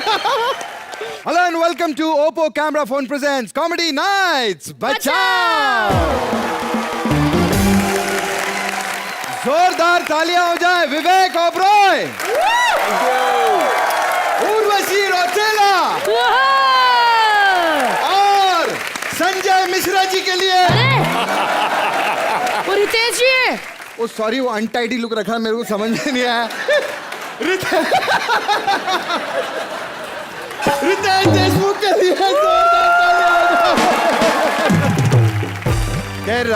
Hello and welcome to Oppo Camera Phone presents Comedy Nights बचाओ। जोरदार तालियां हो जाए विवेक ओबरॉय, उर्वशी रौतेला और संजय मिश्रा जी के लिए। रितेश जी, ओ सॉरी, वो अनटाइडी लुक रखा है, मेरे को समझ में नहीं आया। रितेश देशमुख के लिए खैर,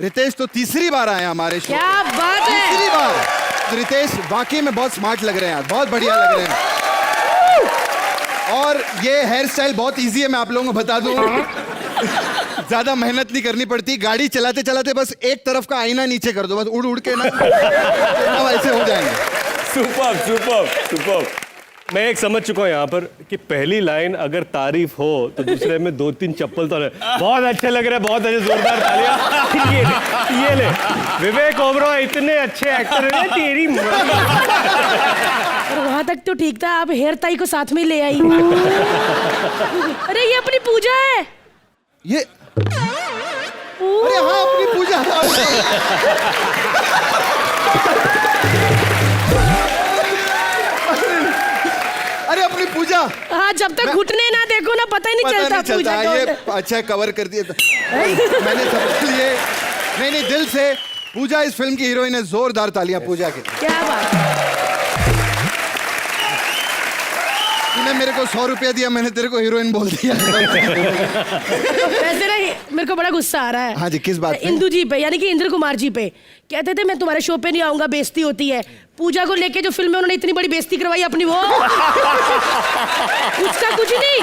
रितेश तो तीसरी बार आए हमारे शो। क्या बात है, तीसरी बार। रितेश वाकई में बहुत स्मार्ट लग रहे हैं यार, बहुत बढ़िया लग रहे हैं। और ये हेयर स्टाइल बहुत इजी है, मैं आप लोगों को बता दूं। ज्यादा मेहनत नहीं करनी पड़ती, गाड़ी चलाते चलाते बस एक तरफ का आईना नीचे कर दो, बस उड़ उड़ के ना ऐसे हो जाएंगे। Super super super. मैं एक समझ चुका हूँ यहाँ पर कि पहली लाइन अगर तारीफ हो तो दूसरे में 2-3 चप्पल तो बहुत अच्छे लग रहे हैं, बहुत अच्छे, जोरदार तालियां। ये ले विवेक ओबरॉय, इतने अच्छे एक्टर हैं तेरी। वहां तक तो ठीक था, आप हेयर टाई को साथ में ले आई। अरे ये अपनी पूजा है। ये अरे हाँ, अपनी पूजा। अरे अपनी पूजा। हाँ, जब तक घुटने ना देखो ना पता ही नहीं चलता पूजा ये अच्छा कवर कर दिया। मैंने सबके लिए नहीं दिल से। पूजा इस फिल्म की हीरोइन है, जोरदार तालियां पूजा के। क्या बात। तूने मेरे को 100 रुपया दिया, मैंने तेरे को हीरोइन बोल दिया। वैसे ना मेरे को बड़ा गुस्सा आ रहा है। हाँ जी, किस बात पे? इंदु जी पे, यानी कि इंद्र कुमार जी पे। कहते थे मैं तुम्हारे शो पे नहीं आऊंगा, बेइज्जती होती है। पूजा को लेके जो फिल्म में उन्होंने इतनी बड़ी बेइज्जती करवाई अपनी, वो उसका कुछ नहीं।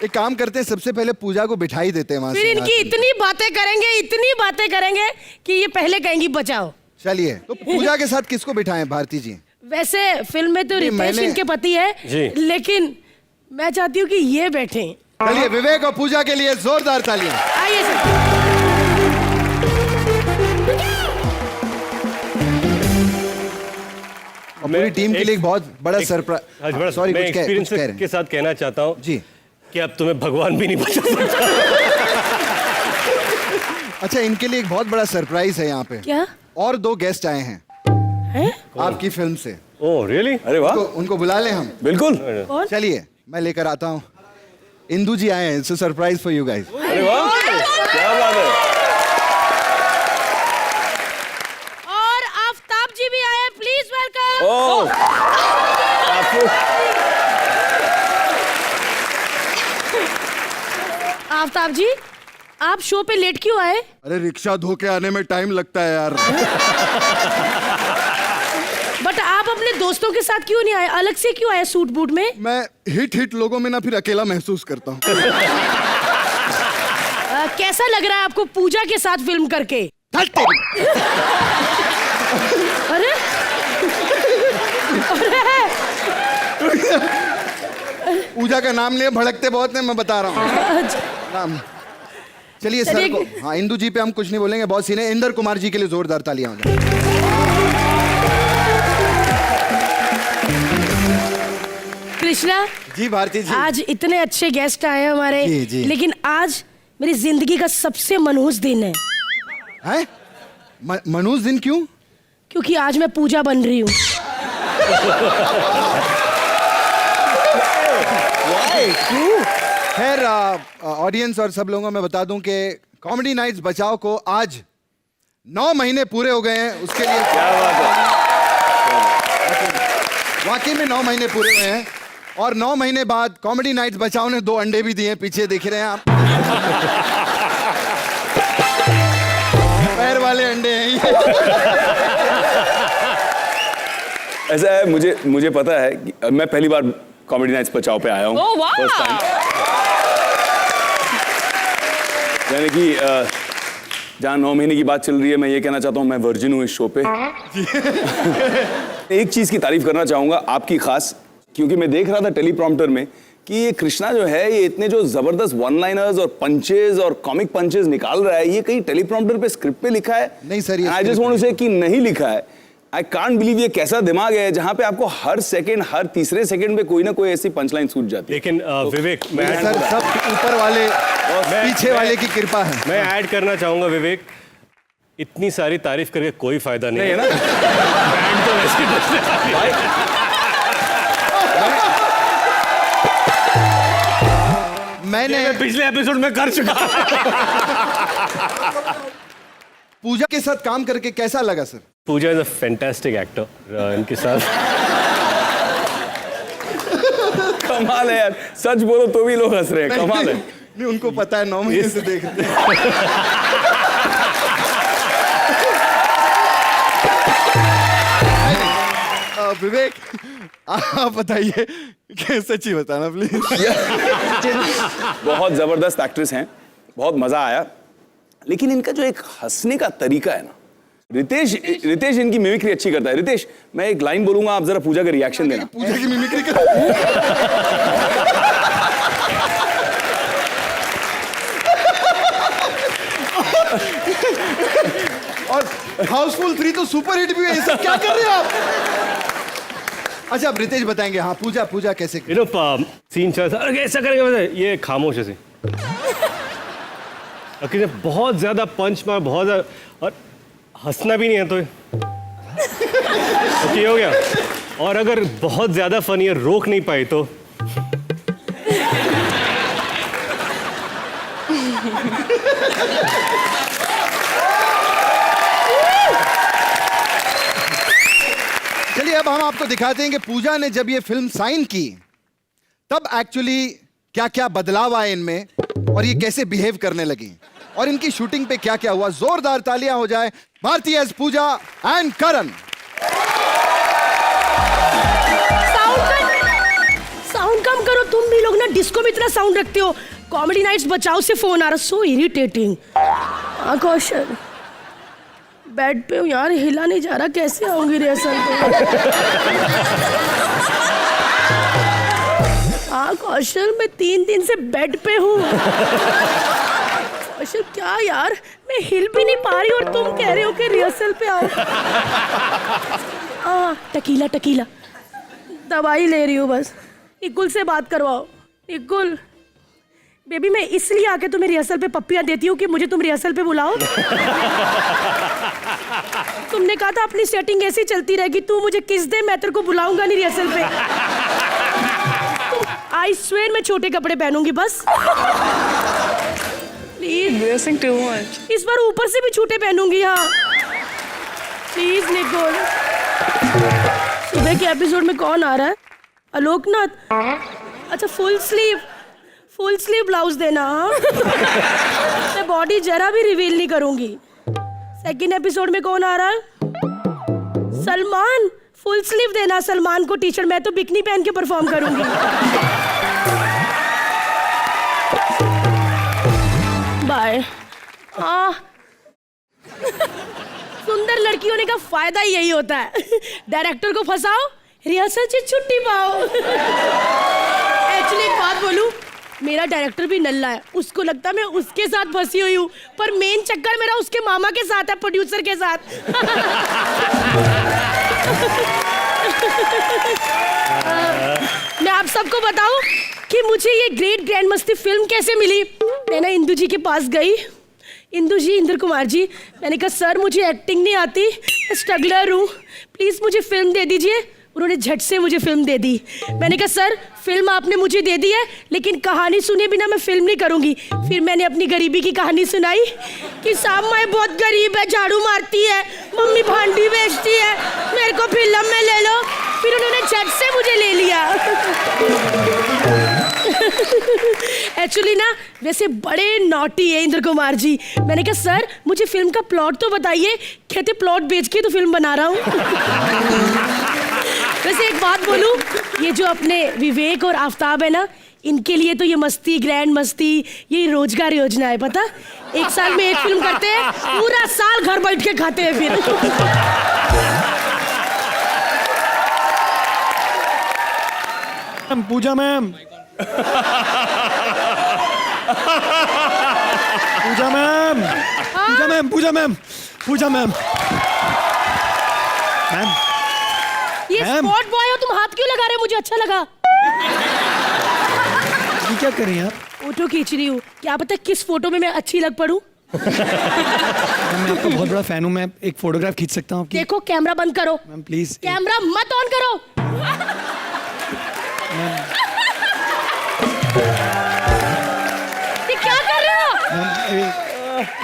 एक काम करते हैं, सबसे पहले पूजा को बिठाई देते हैं वहां। फिर इनकी इतनी बातें करेंगे कि ये पहले कहेंगी बचाओ। चलिए, तो पूजा के साथ किसको बिठाएं भारती जी? वैसे फिल्म में तो रितेश इनके पति है, लेकिन मैं चाहती हूँ कि ये बैठे। चलिए, विवेक और पूजा के लिए जोरदार तालियां। आइए सर। पूरी टीम के लिए एक बहुत बड़ा सरप्राइज। सॉरी, मैं एक्सपीरियंस के साथ कहना चाहता हूँ जी कि अब तुम्हें भगवान भी नहीं बचा सकता। अच्छा, इनके लिए एक बहुत बड़ा सरप्राइज है यहाँ पे। क्या? और 2 गेस्ट आए हैं आपकी फिल्म से। Oh really? अरे वाह, उनको बुला लें हम? बिल्कुल। चलिए, मैं लेकर आता हूँ। इंदु जी आए हैं, it's a surprise for you guys. अरे वाह, क्या बात है। और आफ्ताब जी भी आए, प्लीज वेलकम। ओह, आफ्ताब जी, आप शो पे लेट क्यों आए? अरे रिक्शा धो के आने में टाइम लगता है यार। बट आप अपने दोस्तों के साथ क्यों नहीं आए? अलग से क्यों आए सूट बूट में? मैं हिट लोगों में ना फिर अकेला महसूस करता हूँ। कैसा लग रहा है आपको पूजा के साथ फिल्म करके? अरे पूजा का नाम लिए भड़कते बहुत हैं, मैं बता रहा हूँ नाम। चलिए सर को, हाँ इंदु जी पे हम कुछ नहीं बोलेंगे, बहुत सीने। इंद्र कुमार जी के लिए जोरदार तालियां हो जाए। कृष्णा जी भारती जी, आज इतने अच्छे गेस्ट आए हमारे। जी। लेकिन आज मेरी जिंदगी का सबसे मनहूस दिन है। हैं? मनहूस दिन क्यों? क्योंकि आज मैं पूजा बन रही हूँ। खैर, ऑडियंस और सब लोगों को मैं बता दूं कि कॉमेडी नाइट्स बचाओ को आज 9 महीने पूरे हो गए हैं। उसके लिए क्या बात है, वाकई में 9 महीने पूरे हुए हैं। और 9 महीने बाद कॉमेडी नाइट्स बचाओ ने 2 अंडे भी दिए, पीछे देख रहे हैं आप। पैर वाले अंडे हैं ये। ऐसा है, मुझे पता है कि मैं पहली बार कॉमेडी नाइट्स बचाओ पे आया हूँ। First time. यानी कि जहाँ 9 महीने की बात चल रही है, मैं ये कहना चाहता हूँ मैं वर्जिन हूँ इस शो पे। एक चीज की तारीफ करना चाहूंगा आपकी खास, क्योंकि मैं देख रहा था टेलीप्रॉम्प्टर में कि ये कृष्णा जो है, ये इतने जो जबरदस्त वन लाइनर्स और पंचेज और कॉमिक पंचेज निकाल रहा है, ये कहीं टेलीप्रॉम्प्टर पे स्क्रिप्ट पे लिखा है? नहीं sir, I just want to say कि नहीं लिखा है। आई कांट बिलीव ये कैसा दिमाग है जहां पे आपको हर सेकंड, हर तीसरे सेकंड पे कोई ना कोई ऐसी पंचलाइन सूझ जाती है। लेकिन विवेक, मैं सर सब ऊपर वाले और पीछे वाले की कृपा है। मैं ऐड करना चाहूंगा विवेक, इतनी सारी तारीफ करके कोई फायदा नहीं है ना। बैंड तो वैसे ही बजने वाली है। मैंने पिछले एपिसोड में कर चुका। पूजा के साथ काम करके कैसा लगा sir? Pooja is a fantastic actor. इनके साथ कमाल है यार, सच बोलो तो भी लोग हंस रहे हैं, कमाल है। नहीं, उनको पता है 9 महीने से देख रहे हैं। विवेक आप बताइए कि सच्ची बताना प्लीज। बहुत जबरदस्त एक्ट्रेस हैं, बहुत मजा आया, लेकिन इनका जो एक हंसने का तरीका है ना, रितेश इनकी मिमिक्री अच्छी करता है। रितेश, मैं एक लाइन बोलूंगा, आप जरा पूजा का रिएक्शन देना। पूजा की मिमिक्री कर। और हाउसफुल 3 तो सुपर हिट भी है, ये सब क्या कर रहे हो आप? अच्छा, अब रितेश बताएंगे। हाँ, पूजा कैसे यू नो सीन चल ऐसा करेंगे वैसे, ये खामोश है कि बहुत ज्यादा पंच मार, बहुत ज्यादा, और हंसना भी नहीं है तो ओके हो गया। और अगर बहुत ज्यादा फनी है, रोक नहीं पाई तो चलिए अब हम आपको दिखाते हैं कि पूजा ने जब ये फिल्म साइन की तब एक्चुअली क्या क्या बदलाव आए इनमें और ये कैसे बिहेव करने लगी और इनकी शूटिंग पे क्या क्या हुआ। जोरदार तालियां हो जाए Bharti as Pooja and Karan. Sound कम करो, तुम भी लोग ना डिस्को में इतना साउंड रखते हो। कॉमेडी नाइट्स बचाओ से फोन आ रहा, सो इरिटेटिंग। कौशल बेड पे हूँ यार, हिला नहीं जा रहा, कैसे आऊंगी रिहर्सल पे? हाँ कौशल, मैं 3 दिन से बेड पे हूँ। कौशल क्या यार, मैं हिल भी नहीं पा रही और तुम कह रहे हो कि रिहर्सल पे आओ। टकीला दवाई ले रही हूँ बस। निकुल से बात करवाओ। निकुल बेबी, मैं इसलिए आके तुम्हें रिहर्सल पे पप्पियां देती हूँ कि मुझे तुम रिहर्सल पे बुलाओ। तुमने कहा था अपनी सेटिंग ऐसी चलती रहेगी, तू मुझे किस दे, मैं तेरे को बुलाऊंगा नहीं रिहर्सल पे। आई स्वेयर मैं छोटे कपड़े पहनूंगी बस। Please, Dressing too much. इस बार ऊपर से भी छोटे पहनूंगी। हाँ प्लीज निकोल। सुबह के एपिसोड में कौन आ रहा है? आलोकनाथ। अच्छा, फुल स्लीव ब्लाउज देना। हाँ मैं बॉडी जरा भी रिवील नहीं करूंगी। सेकंड एपिसोड में कौन आ रहा है? सलमान। फुल स्लीव देना सलमान को टी शर्ट, मैं तो बिकनी पहन के परफॉर्म करूंगी। बाय। सुंदर लड़की होने का फायदा यही होता है, डायरेक्टर को फंसाओ, रिहर्सल से छुट्टी पाओ। एक्चुअली एक बात बोलूं, मेरा डायरेक्टर भी नल्ला है, उसको लगता है मैं उसके साथ फंसी हुई हूँ, पर मेन चक्कर मेरा उसके मामा के साथ है, प्रोड्यूसर के साथ। मैं आप सबको बताऊं कि मुझे ये ग्रेट ग्रैंड मस्ती फिल्म कैसे मिली। मैं ना इंदु जी के पास गई। इंदु जी, इंद्र कुमार जी, मैंने कहा सर मुझे एक्टिंग नहीं आती, मैं स्ट्रगलर हूँ, प्लीज़ मुझे फिल्म दे दीजिए। उन्होंने झट से मुझे फिल्म दे दी। मैंने कहा सर फिल्म आपने मुझे दे दी है, लेकिन कहानी सुने बिना मैं फिल्म नहीं करूँगी। फिर मैंने अपनी गरीबी की कहानी सुनाई कि साहब माँ बहुत गरीब है, झाड़ू मारती है, मम्मी भांडी बेचती है, मेरे को फिल्म में ले लो। फिर उन्होंने झट से मुझे ले लिया। एक्चुअली ना वैसे बड़े नॉटी है इंद्र कुमार जी। मैंने कहा सर मुझे फिल्म का प्लॉट तो बताइए। कहते प्लॉट बेच के तो फिल्म बना रहा हूँ। वैसे एक बात बोलूं, ये जो अपने विवेक और आफ्ताब है ना, इनके लिए तो ये मस्ती, ग्रैंड मस्ती, ये रोजगार योजना है। पता, 1 साल में 1 फिल्म करते हैं, पूरा साल घर बैठ के खाते हैं। फिर पूजा मैम, मैम ये मैम। स्पॉट बॉय हो तुम, हाथ क्यों लगा रहे हो? मुझे अच्छा लगा। ये क्या कर रही हैं आप? फोटो खींच रही हूँ, क्या पता किस फोटो में मैं अच्छी लग पड़ूं। मैम, मैं आपका बहुत बड़ा फैन हूँ, मैं एक फोटोग्राफ खींच सकता हूँ आपकी? देखो कैमरा बंद करो। Ma'am please. कैमरा मत ऑन करो। ये क्या कर रहे हो?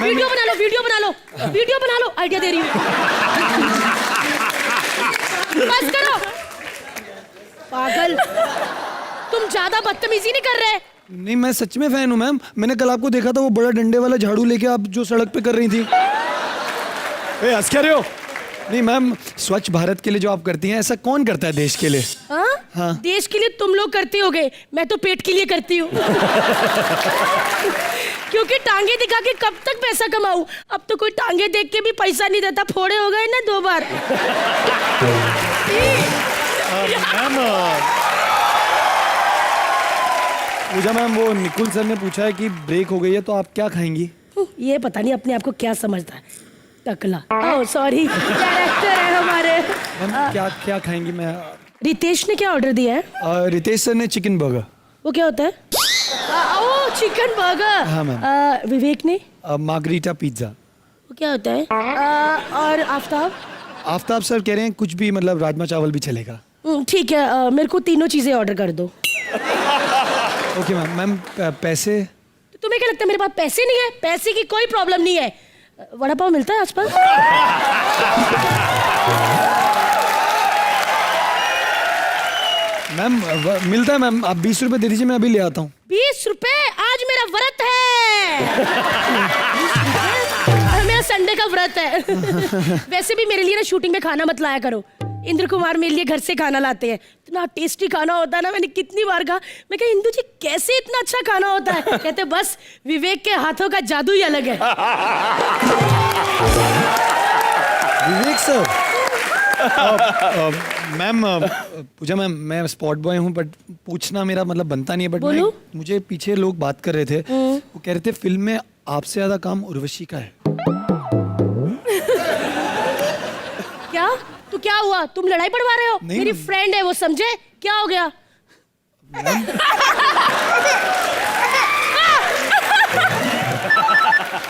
वीडियो बना लो, वीडियो बना लो, वीडियो बना लो, आइडिया दे रही हूँ। बस करो पागल, तुम ज्यादा बदतमीजी नहीं कर रहे। नहीं, मैं सच में फैन हूँ मैम। मैंने कल आपको देखा था, वो बड़ा डंडे वाला झाड़ू लेके आप जो सड़क पे कर रही थी। ए, हंस क्या रहे हो? नहीं मैम, स्वच्छ भारत के लिए जो आप करती हैं, ऐसा कौन करता है देश के लिए? हाँ। देश के लिए तुम लोग करते होगे, मैं तो पेट के लिए करती हूँ। क्योंकि टांगे दिखा के कब तक पैसा कमाऊं? अब तो कोई टांगे देख के भी पैसा नहीं देता, फोड़े हो गए ना 2 बार। मैम पूजा मैम, वो निकुल सर ने पूछा है कि ब्रेक हो गई है, तो आप क्या खाएंगी? ये पता नहीं अपने आप को क्या समझता है, टकला। ओह सॉरी, कैरेक्टर है हमारे। मैम क्या क्या खाएंगी? मैं रितेश ने क्या ऑर्डर दिया है? रितेश सर ने चिकन बर्गर। वो क्या होता है? Oh chicken burger. हाँ, मैम। विवेक ने? Margherita pizza. वो क्या होता है? और आफ्ताब? आफ्ताब सर कह रहे हैं कुछ भी, मतलब राजमा चावल भी चलेगा। ठीक है, मेरे को तीनों चीजें ऑर्डर कर दो। Okay ma'am. मैम पैसे? तो तुम्हें क्या लगता है मेरे पास पैसे नहीं है? पैसे की कोई प्रॉब्लम नहीं है। वड़ा पाव मिलता है आसपास? मैम मिलता है मैम, आप 20 रुपए दे दीजिए, मैं अभी ले आता हूँ। 20 रुपए? आज मेरा व्रत है। मेरा संडे का व्रत है। वैसे भी मेरे लिए ना शूटिंग में खाना मत लाया करो। इंद्र कुमार मेरे लिए घर से खाना लाते हैं, इतना टेस्टी खाना होता है ना। मैंने कितनी बार कहा, मैं कहा इंदु जी कैसे इतना अच्छा खाना होता है? कहते बस विवेक के हाथों का जादू ही अलग है। विवेक सर। मैम पूजा मैम, मैं स्पॉट बॉय हूँ, बट पूछना मेरा मतलब बनता नहीं है, बट बोलो। मुझे पीछे लोग बात कर रहे थे, वो कह रहे थे फिल्म में आपसे ज्यादा काम उर्वशी का है। क्या? तो क्या हुआ? तुम लड़ाई पड़वा रहे हो? नहीं, मेरी मैम। फ्रेंड है वो, समझे? क्या हो गया?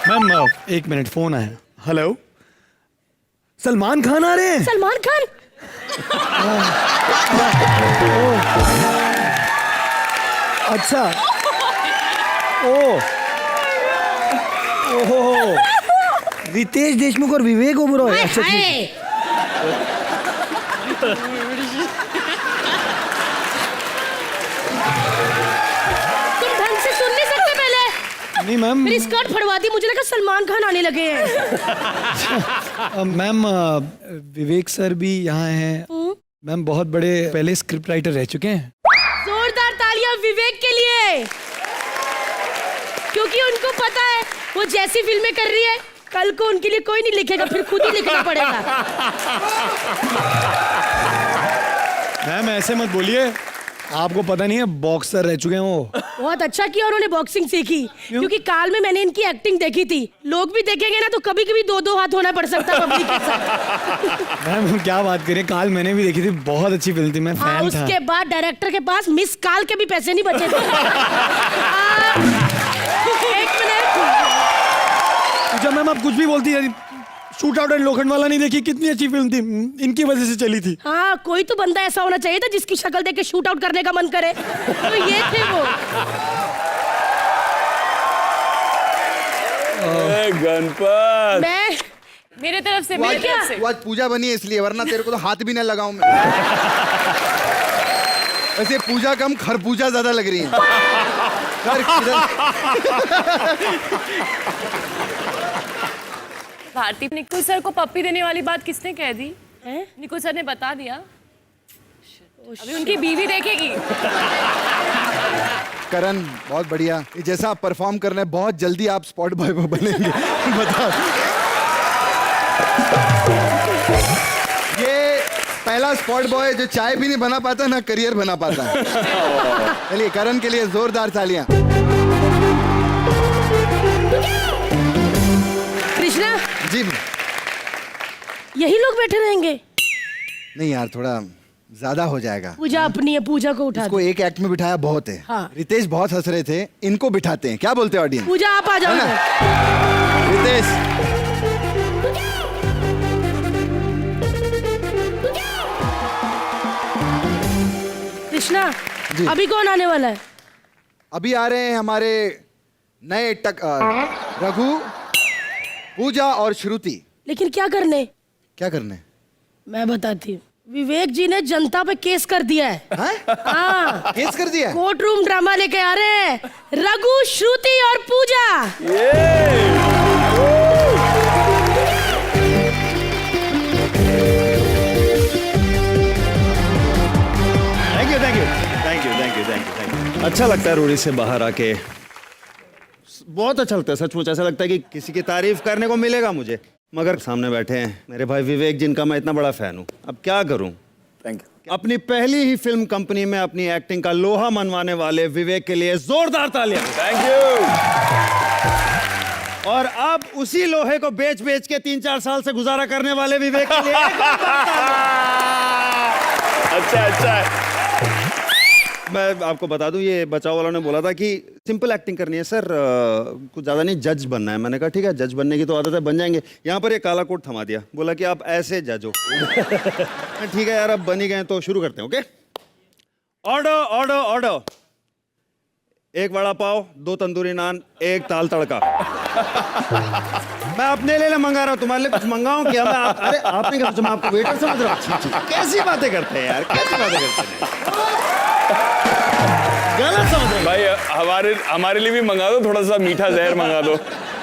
मैम 1 मिनट, फोन आया। हेलो, सलमान खान आ रहे हैं? सलमान खान? अच्छा। ओ ओहो, रितेश देशमुख और विवेक ओबरॉय। हाय अच्छा ठीक है। हाय। तुम ढंग से सुन नहीं सकते पहले? नहीं मैम। मेरी स्कर्ट फड़वा दी, मुझे लगा सलमान खान आने लगे हैं। मैम विवेक सर भी यहाँ हैं। मैम बहुत बड़े पहले स्क्रिप्ट राइटर रह चुके हैं। जोरदार तालियां विवेक के लिए, क्योंकि उनको पता है वो जैसी फिल्में कर रही है, कल को उनके लिए कोई नहीं लिखेगा, फिर खुद ही लिखना पड़ेगा। मैम ऐसे मत बोलिए, आपको पता नहीं है बॉक्सर रह चुके हैं वो। बहुत अच्छा किया उन्होंने बॉक्सिंग सीखी, क्योंकि काल में मैंने इनकी एक्टिंग देखी थी। लोग भी देखेंगे ना तो कभी कभी 2-2 हाथ होना पड़ सकता है पब्लिक के साथ। मैम क्या बात करें, काल मैंने भी देखी थी, बहुत अच्छी फिल्म थी, मैं हाँ, फैन था। उसके बाद डायरेक्टर के पास मिस काल के भी पैसे नहीं बचे थे। एक मिनट। पूजा मैम आप कुछ भी बोलती है, शूट आउट एंड लोखंड वाला नहीं देखी? कितनी अच्छी फिल्म थी, इनकी वजह से चली थी। हाँ, कोई तो बंदा ऐसा होना चाहिए था जिसकी शक्ल देख के शूट आउट करने का मन करे, तो ये थे वो। गणपत, मैं मेरे तरफ से, वो मेरे आज तरफ से। वो आज पूजा बनी है इसलिए, वरना तेरे को तो हाथ भी ना लगाऊं मैं। वैसे पूजा कम खरपूजा ज्यादा लग रही है। यार, किधर- भारती, निकुल सर को पप्पी देने वाली बात किसने कह दी? हैं? निकुल सर ने बता दिया। अभी उनकी बीवी देखेगी। करण बहुत बढ़िया, ये जैसा आप परफॉर्म कर रहे हैं, बहुत जल्दी आप स्पॉट बॉय बनेंगे। बताओ, ये पहला स्पॉट बॉय जो चाय भी नहीं बना पाता ना करियर बना पाता। चलिए करण के लिए जोरदार तालियां। कृष्णा, जी यही लोग बैठे रहेंगे? नहीं यार, थोड़ा ज्यादा हो जाएगा। पूजा अपनी है, पूजा को उठा इसको दो। एक एक्ट में बिठाया बहुत है। हाँ। रितेश बहुत हंस रहे थे, इनको बिठाते हैं, क्या बोलते हैं ऑडियंस? पूजा आप आ जाओ है ना? इधर। रितेश, कृष्णा जी। अभी कौन आने वाला है? अभी आ रहे हैं हमारे नए रघु, पूजा और श्रुति। लेकिन क्या करने? क्या करने? मैं बताती हूँ। विवेक जी ने जनता पे केस कर दिया है। हैं? हाँ, केस कर दिया है? कोर्ट रूम ड्रामा लेके आ रहे हैं रघु, श्रुति और Pooja. Thank you thank you thank you thank you thank you thank you. अच्छा लगता है रूढ़ी से बाहर आके, बहुत अच्छा लगता है सचमुच। ऐसा लगता है कि किसी की तारीफ करने को मिलेगा मुझे, मगर सामने बैठे हैं मेरे भाई विवेक, जिनका मैं इतना बड़ा फैन हूँ। अब क्या करूँ? Thank you. अपनी पहली ही फिल्म कंपनी में अपनी एक्टिंग का लोहा मनवाने वाले विवेक के लिए जोरदार तालियां। Thank you. और अब उसी लोहे को बेच बेच के 3-4 साल से गुजारा करने वाले विवेक के लिए एक और बार तालियां। अच्छा अच्छा है। मैं आपको बता दूं, ये बचाव वालों ने बोला था कि सिंपल एक्टिंग करनी है सर, कुछ ज़्यादा नहीं, जज बनना है। मैंने कहा ठीक है, जज बनने की तो आदत है, बन जाएंगे। यहाँ पर ये काला कोट थमा दिया, बोला कि आप ऐसे जज हो। ठीक है यार, अब बन ही गए तो शुरू करते हैं। Okay, order order order. 1 vada pav, 2 tandoori naan, 1 dal tadka. मैं अपने लिए मंगा रहा हूँ, तुम्हारे लिए कुछ मंगाऊं क्या? अरे आपने क्या सोचा मैं आपको वेटर समझ रहा हूँ? कैसी बातें करते हैं यार, कैसी बातें करते हैं, गलत समझ रहे भाई हमारे लिए भी मंगा दो, थोड़ा सा मीठा जहर मंगा दो।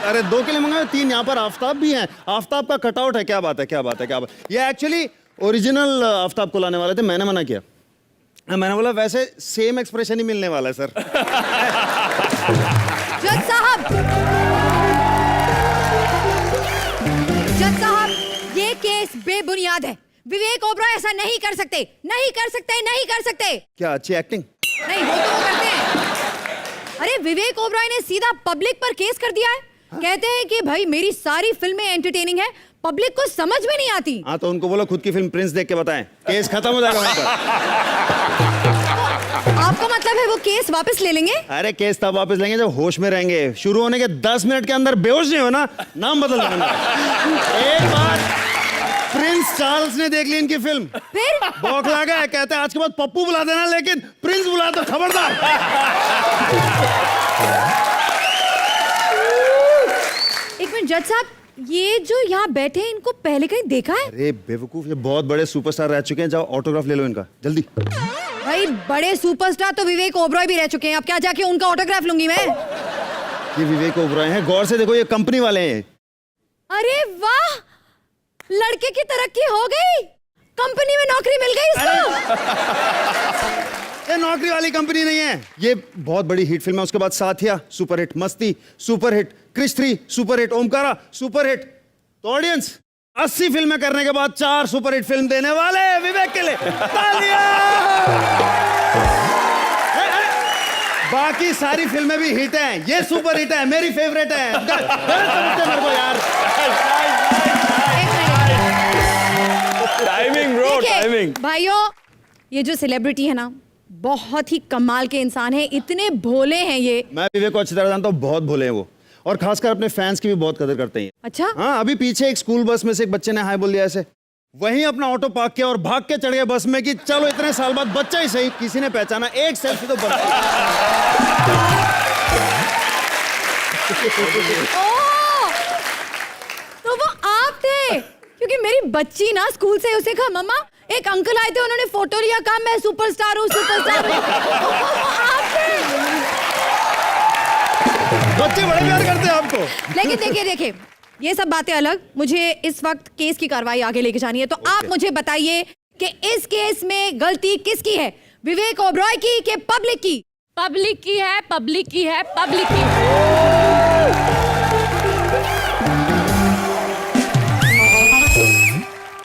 अरे 2 के लिए मंगाओ, 3 यहाँ पर आफ्ताब भी हैं। आफ्ताब का कटआउट है। क्या बात है, क्या बात है, क्या बात। ये एक्चुअली ओरिजिनल आफ्ताब को लाने वाले थे, मैंने मना किया। मैंने बोला वैसे सेम एक्सप्रेशन ही मिलने वाला है सर। जज साहब, जज साहब, ये केस बेबुनियाद है। विवेक ओबरॉय ऐसा नहीं कर सकते, नहीं कर सकते, नहीं कर सकते। क्या अच्छी एक्टिंग? नहीं, वो तो वो करते हैं। अरे विवेक ओबरॉय ने सीधा पब्लिक पर केस कर दिया है। कहते हैं कि भाई मेरी सारी फिल्में एंटरटेनिंग है, पब्लिक को समझ में नहीं आती। हाँ तो उनको बोलो खुद की फिल्म प्रिंस देख के बताएं, केस खत्म हो जाएगा वहीं पर। आपका मतलब है वो केस वापस ले लेंगे? अरे केस तब वापस लेंगे जब होश में रहेंगे। शुरू होने के 10 मिनट के अंदर बेहोश नहीं हो ना, नाम बदल देंगे। एक बार प्रिंस चार्ल्स ने देख ली इनकी फिल्म, फिर बौखला गए, कहते हैं आज के बाद पप्पू बुला देना, लेकिन प्रिंस बुला तो खबरदार। एक मिनट जज साहब, ये जो यहाँ बैठे हैं इनको पहले कहीं देखा है? अरे बेवकूफ, ये बहुत बड़े सुपरस्टार रह चुके हैं। जाओ ऑटोग्राफ ले लो इनका जल्दी। भाई बड़े सुपरस्टार तो विवेक ओबरॉय भी रह चुके हैं, अब क्या जाके उनका ऑटोग्राफ लूंगी मैं? ये विवेक ओबरॉय हैं, गौर से देखो, ये कंपनी वाले हैं। अरे वाह, लड़के की तरक्की हो गई, कंपनी में नौकरी मिल गई इसको। ये नौकरी वाली कंपनी नहीं है, ये बहुत बड़ी हिट फिल्म है। उसके बाद Saathiya super hit, Masti super hit, Krrish 3 super hit, Omkara super hit. तो ऑडियंस 80 फिल्में करने के बाद 4 सुपर हिट फिल्म देने वाले विवेक के लिए तालियां। बाकी सारी फिल्में भी हिट हैं, ये सुपर हिट है, मेरी फेवरेट है। मेरे को यार टाइमिंग ब्रो, देखिए, टाइमिंग। भाइयों ये जो सेलिब्रिटी है ना, बहुत ही कमाल के इंसान है, इतने भोले हैं ये। मैं विवेक को अच्छी तरह जानता हूँ, बहुत भोले हैं वो, और खासकर अपने फैंस की भी बहुत कदर करते हैं। अच्छा, हाँ, अभी पीछे एक स्कूल बस में से एक बच्चे ने हाय बोल दिया ऐसे, वहीं अपना ऑटो पार्क किया और भाग के चढ़ गए बस में कि चलो इतने साल बाद बच्चा ही सही, किसी ने पहचाना, एक सेल्फी तो बना। ओह, तो वो आप थे? क्योंकि मेरी बच्ची ना स्कूल से उसे कहा मम्मा एक अंकल आए थे, उन्होंने फोटो लिया, कहा मैं सुपरस्टार हूँ, सुपरस्टार हूँ। आप थे? बच्चे बड़े प्यार करते हैं आपको। लेकिन देखिए देखिए, ये सब बातें अलग, मुझे इस वक्त केस की कार्रवाई आगे लेके जानी है। तो आप मुझे बताइए कि इस केस में गलती किसकी है, विवेक ओबरॉय की कि पब्लिक की? पब्लिक की है, पब्लिक की है, पब्लिक की है।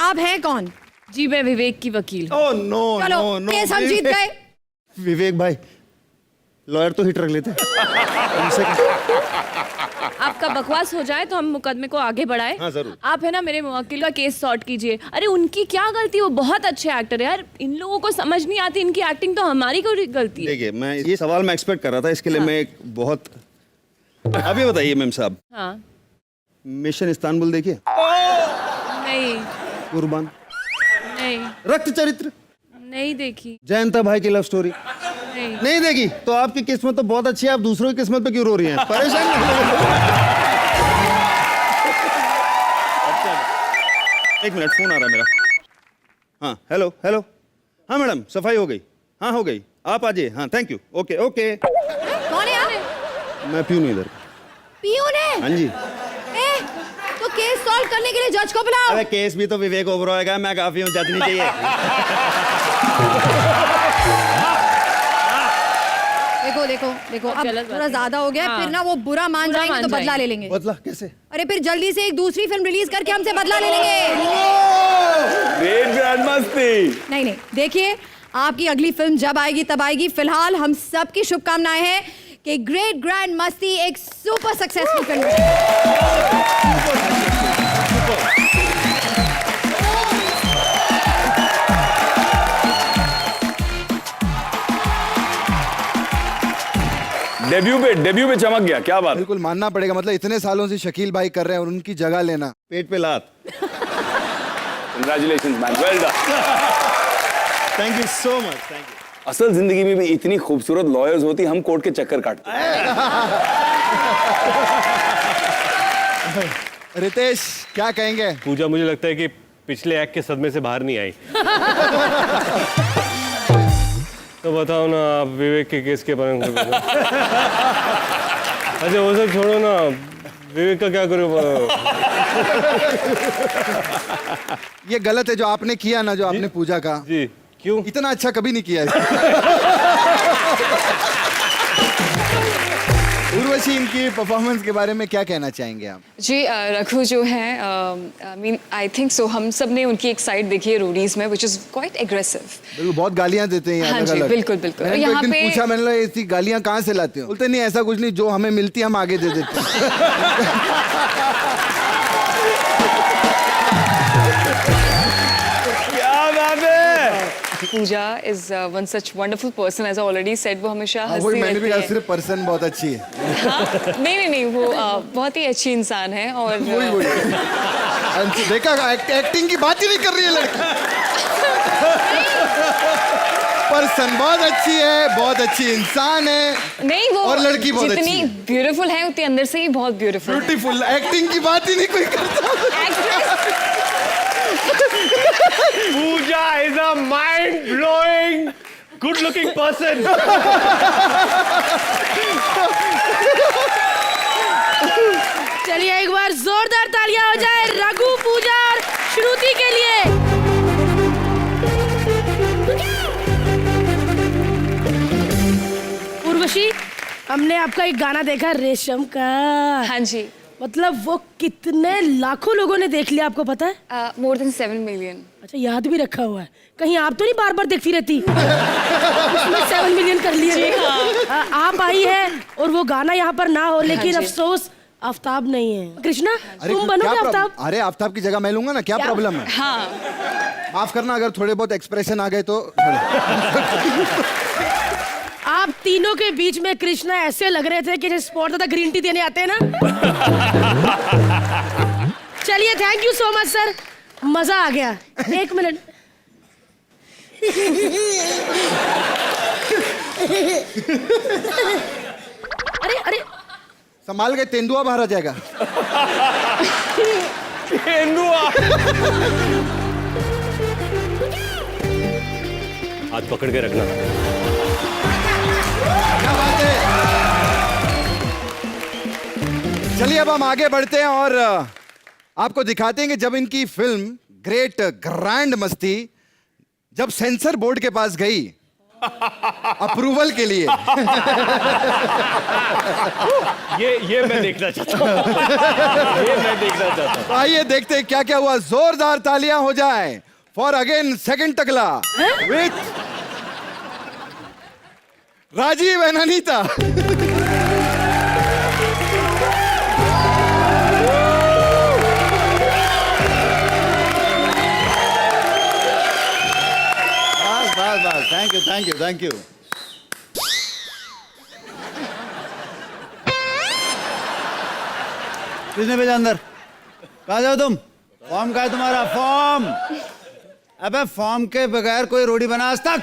आप हैं कौन? जी मैं विवेक की वकील हूँ। ओह नो चलो नो नो, केस हम जीत गए। विवेक भाई लॉयर तो हिट रख लेते। आपका बकवास हो जाए तो हम मुकदमे को आगे बढ़ाए। हाँ, जरूर। आप है ना मेरे मुवक्किल का केस सॉर्ट कीजिए। अरे उनकी क्या गलती, वो बहुत अच्छे एक्टर है यार, इन लोगों को समझ नहीं आती इनकी एक्टिंग, तो हमारी कोई गलती है। देखिए, मैं ये सवाल मैं एक्सपेक्ट कर रहा था, इसके लिए मैं एक बहुत अभी बताइए मैम साहब, हाँ। मिशन इस्तांबुल देखिए, नहीं कुर्बान, नहीं रक्त चरित्र, नहीं देखी। जयंता भाई की लव स्टोरी नहीं नहीं देखी? तो आपकी किस्मत तो बहुत अच्छी है, आप दूसरों की किस्मत पे क्यों रो रही हैं? परेशान नहीं एक मिनट, फोन आ रहा है मेरा। हाँ, हेलो हेलो, हाँ मैडम, सफाई हो गई? हाँ हो गई, आप आ जाइए। हाँ थैंक यू, ओके ओके। कौन है यार? मैं प्यून हूँ इधर। पियून है? हाँ जी। ए, तो केस सॉल्व करने के लिए जज को बुलाओ। अरे केस भी तो विवेक ओबरॉय का, मैं काफी हूँ, जज नहीं चाहिए। देखो देखो देखो, अब गलत बात थोड़ा है। ज्यादा हो गया, हाँ। फिर ना वो बुरा मान बुरा जाएंगे मान तो बदला जाएंगे। ले लेंगे। बदला कैसे? अरे फिर जल्दी से एक दूसरी फिल्म रिलीज करके हमसे बदला ले लेंगे। ग्रेट ग्रैंड मस्ती। नहीं नहीं, देखिए आपकी अगली फिल्म जब आएगी तब आएगी। फिलहाल हम सबकी शुभकामनाएं हैं कि ग्रेट ग्रैंड मस्ती एक सुपर सक्सेसफुल फिल्म है। डेब्यू पे चमक गया, क्या बात। बिल्कुल मानना पड़ेगा, मतलब इतने सालों से शकील भाई कर रहे हैं और उनकी जगह लेना। पेट पे लात। Congratulations man, well done. Thank you so much, thank you. असल जिंदगी में भी इतनी खूबसूरत लॉयर्स होती, हम कोर्ट के चक्कर काटते। रितेश क्या कहेंगे? पूजा, मुझे लगता है कि पिछले एक्ट के सदमे से बाहर नहीं आई। तो बताओ ना आप विवेक के केस के बारे में। अच्छा वो सब छोड़ो ना, विवेक का क्या करो? ये गलत है जो आपने किया ना, जो आपने पूजा का। जी क्यों? इतना अच्छा कभी नहीं किया है। उर्वशी, इनकी परफॉर्मेंस के बारे में क्या कहना चाहेंगे आप? जी रघु जो है, आई थिंक सो, हम सब ने उनकी एक साइड देखी है रोडीज में, विच इज क्वाइट एग्रेसिव। बिल्कुल, बहुत गालियां देते हैं हाँ अलग जी, अलग। बिल्कुल, बिल्कुल। मैंने तो यहाँ एक दिन पे- पूछा, मैंने बोला ऐसी गालियां कहाँ से लाते हो? बोलते नहीं ऐसा कुछ नहीं, जो हमें मिलती है हम आगे दे देते हैं। क्या बात है। Pooja is one such wonderful person, as I already said, वो हमेशा वही हंसती मैंने भी रहती कहा, है। सिर्फ पर्सन बहुत अच्छी है। हाँ? नहीं, वो बहुत ही अच्छी इंसान है और वही देखा, एक्टिंग की बात ही नहीं कर रही है लड़की। पर्सन बहुत अच्छी है, बहुत अच्छी इंसान है, नहीं, वो और लड़की बहुत अच्छी जितनी है। ब्यूटीफुल है उतनी अंदर से ही बहुत ब्यूटीफुल है। ब्यूटीफुल। एक्टिंग की बात ही नहीं कोई करता। Pooja is a mind blowing good looking person. चलिए एक बार जोरदार तालियां हो जाए रघु, पूजा और श्रुति के लिए। उर्वशी, हमने आपका एक गाना देखा रेशम का। हाँ जी, मतलब वो कितने लाखों लोगों ने देख लिया, आपको पता है? More than 7 million. अच्छा, याद भी रखा हुआ है। कहीं आप तो नहीं बार बार देखती रहती? उसमें 7 मिलियन कर लिए। जी हाँ। आप आई है और वो गाना यहाँ पर ना हो, लेकिन जी। अफसोस आफ्ताब नहीं है। कृष्णा, अरे तुम क्या बनोगे प्रॉब्लम? आफ्ताब? अरे आफ्ताब की जगह मैं लूंगा ना, क्या प्रॉब्लम है? हाँ, माफ करना अगर थोड़े बहुत एक्सप्रेशन आ गए तो। आप तीनों के बीच में कृष्णा ऐसे लग रहे थे कि जैसे स्पॉट था ग्रीन टी देने आते हैं ना। चलिए, thank you so much sir, मजा आ गया। एक मिनट। अरे अरे, संभाल के, तेंदुआ बाहर आ जाएगा। हाथ पकड़ के रखना। क्या बात है। चलिए अब हम आगे बढ़ते हैं और आपको दिखाते हैं कि जब इनकी फिल्म ग्रेट ग्रैंड मस्ती जब सेंसर बोर्ड के पास गई अप्रूवल के लिए। ये मैं देखना चाहता हूँ। ये मैं देखना चाहता हूँ। तो आइए देखते हैं क्या क्या हुआ। जोरदार तालियां हो जाए फॉर अगेन सेकंड टकला with Rajiv and Anita. Thank you thank you thank you. किसने भेजा अंदर? कहाँ जाओ तुम? फॉर्म का है तुम्हारा? फॉर्म? अबे फॉर्म के बगैर कोई रोटी बना आज तक?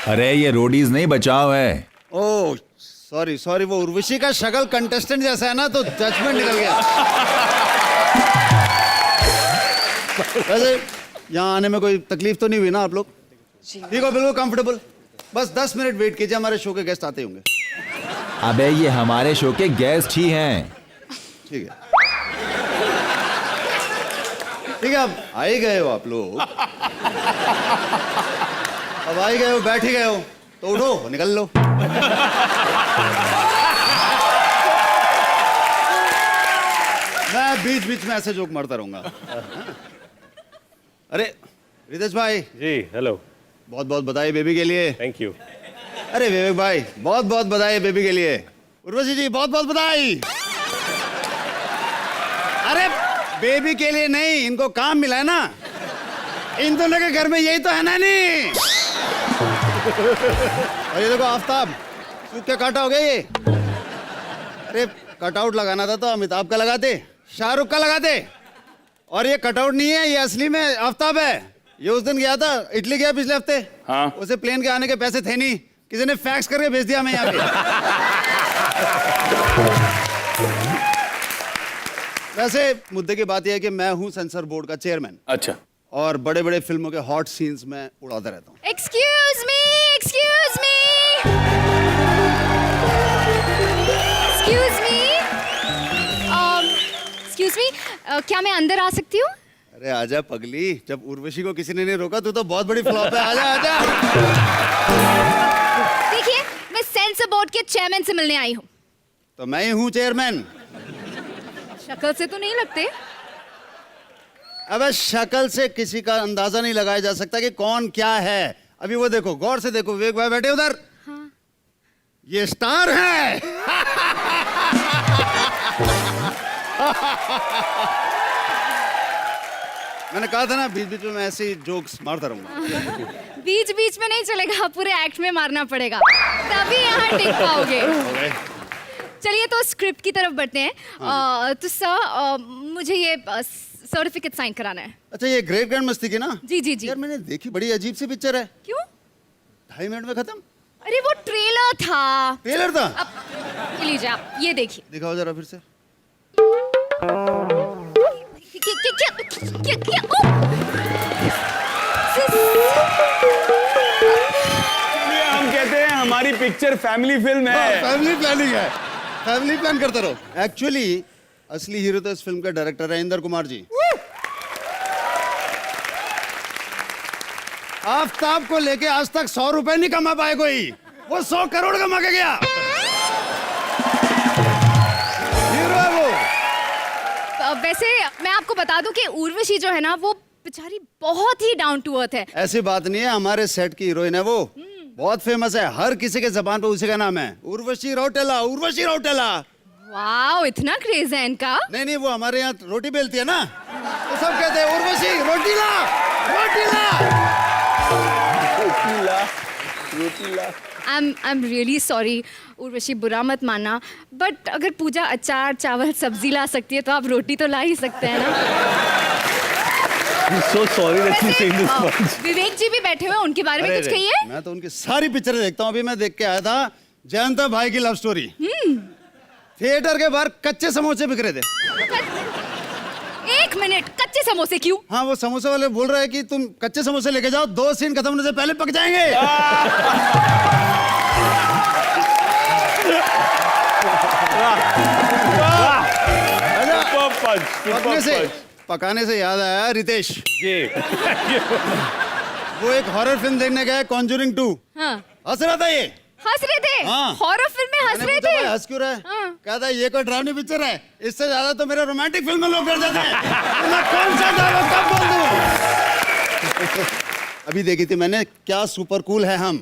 अरे ये रोडीज नहीं, बचाव है। ओह सॉरी सॉरी, वो उर्वशी का शक्ल कंटेस्टेंट जैसा है ना, तो जजमेंट निकल गया। वैसे यहाँ आने में कोई तकलीफ तो नहीं हुई ना आप लोग? ठीक हो, बिल्कुल कंफर्टेबल। बस 10 मिनट वेट कीजिए, हमारे शो के गेस्ट आते ही होंगे। अबे ये हमारे शो के गेस्ट ही हैं। ठीक है ठीक है, अब आ ही गए हो आप लोग, अब आ ही गए हो, बैठ ही गए हो, तो उठो निकल लो। मैं बीच बीच में ऐसे जोक मारता रहूंगा। अरे रितेश भाई जी हेलो, बहुत बहुत बधाई बेबी के लिए। Thank you. अरे विवेक भाई बहुत बहुत बधाई बेबी के लिए। उर्वशी जी बहुत बहुत बधाई। अरे बेबी के लिए नहीं, इनको काम मिला है ना, इन दोनों के घर में यही तो है ना नहीं। और ये देखो आफ्ताब सूख के काटा हो गया ये। अरे कटआउट लगाना था तो अमिताभ का लगाते, शाहरुख का लगाते, और ये कटआउट नहीं है, ये असली में आफ्ताब है। ये उस दिन गया था, इटली गया पिछले हफ्ते। हाँ। उसे प्लेन के आने के पैसे थे नहीं, किसी ने फैक्स करके भेज दिया मैं यहाँ पे। वैसे मुद्दे की बात यह है कि मैं हूँ सेंसर बोर्ड का चेयरमैन, अच्छा, और बड़े बड़े फिल्मों के हॉट सीन्स में उड़ाता रहता हूँ। Excuse me, excuse me, excuse me, excuse me, क्या मैं अंदर आ सकती हूँ? अरे आजा पगली, जब उर्वशी को किसी ने नहीं रोका, तू तो बहुत बड़ी फ्लॉप है। आजा आजा। देखिए मैं सेंसर बोर्ड के चेयरमैन से मिलने आई हूँ। तो मैं ही हूँ चेयरमैन। शक्ल से तो नहीं लगते। अबे शक्ल से किसी का अंदाजा नहीं लगाया जा सकता कि कौन क्या है। अभी वो देखो, गौर से देखो, विवेक भाई बैठे उधर। हाँ। ये स्टार है। मैंने कहा था ना बीच बीच में मैं ऐसे ही जोक्स मारता रहूंगा। बीच बीच में नहीं चलेगा, पूरे एक्ट में मारना पड़ेगा, तभी यहाँ टिक पाओगे। चलिए तो स्क्रिप्ट की तरफ बढ़ते हैं। तो सर मुझे ये सर्टिफिकेट साइन कराना है। अच्छा ये ग्रेट ग्रैंड मस्ती की ना? जी जी जी। यार मैंने देखी, बड़ी अजीब सी पिक्चर है। क्यों? 2.5 मिनट में खत्म। अरे वो ट्रेलर था। ट्रेलर था? अब ये लीजिए आप, ये देखिए। दिखाओ जरा फिर से। ये हम कहते हैं हमारी पिक्चर फैमिली फिल्म है। फैमिली प्लानिंग है, फैमिली प्लान करते रहो। एक्चुअली असली हीरो तो इस फिल्म का डायरेक्टर है इंदर कुमार जी। आफ्ताब को लेके आज तक 100 रुपए नहीं कमा पाए कोई, वो 100 करोड़ कमा के गया। हीरो है वो। वैसे मैं आपको बता दूं कि उर्वशी जो है ना, वो बेचारी बहुत ही डाउन टू अर्थ है। ऐसी बात नहीं है, हमारे सेट की हीरोइन है वो, बहुत फेमस है, हर किसी के जबान पे उसी का नाम है, उर्वशी रौटेला, उर्वशी रौटेला। वाओ, इतना क्रेज है इनका। नहीं नहीं, वो हमारे यहाँ रोटी बेलती है ना, तो सब कहते हैं Urvashi रोटीला, रोटीला। I'm really sorry, Urvashi बुरा मत मानना, बट अगर पूजा अचार चावल सब्जी ला सकती है तो आप रोटी तो ला ही सकते हैं ना। So sorry that you saying this much. विवेक जी भी बैठे हुए हैं, उनके बारे में कुछ कहिए। मैं तो उनकी सारी पिक्चरें देखता हूँ। अभी मैं देख के आया था जयंता भाई की लव स्टोरी। थिएटर के बाहर कच्चे समोसे बिक रहे थे। एक मिनट, कच्चे समोसे क्यों? हाँ, वो समोसे वाले बोल रहे हैं कि तुम कच्चे समोसे लेके जाओ, 2 सीन खत्म होने से पहले पक जाएंगे। पकाने से याद आया रितेश जी। वो एक हॉरर फिल्म देखने गए, कॉन्जूरिंग 2। हाँ। हंस रहा था ये। हंस रहे थे? हाँ। हॉरर फिल्म में हंस मैंने रहे पूछा, थे? भाई हंस क्यों रहा है? हाँ। कहता है ये कोई डरावनी पिक्चर है, इससे ज्यादा तो मेरे रोमांटिक फिल्म में लोग डर जाते हैं। तो मैं कौन सा डायलॉग कब बोल दूं? अभी देखी थी मैंने, क्या सुपर कूल है हम।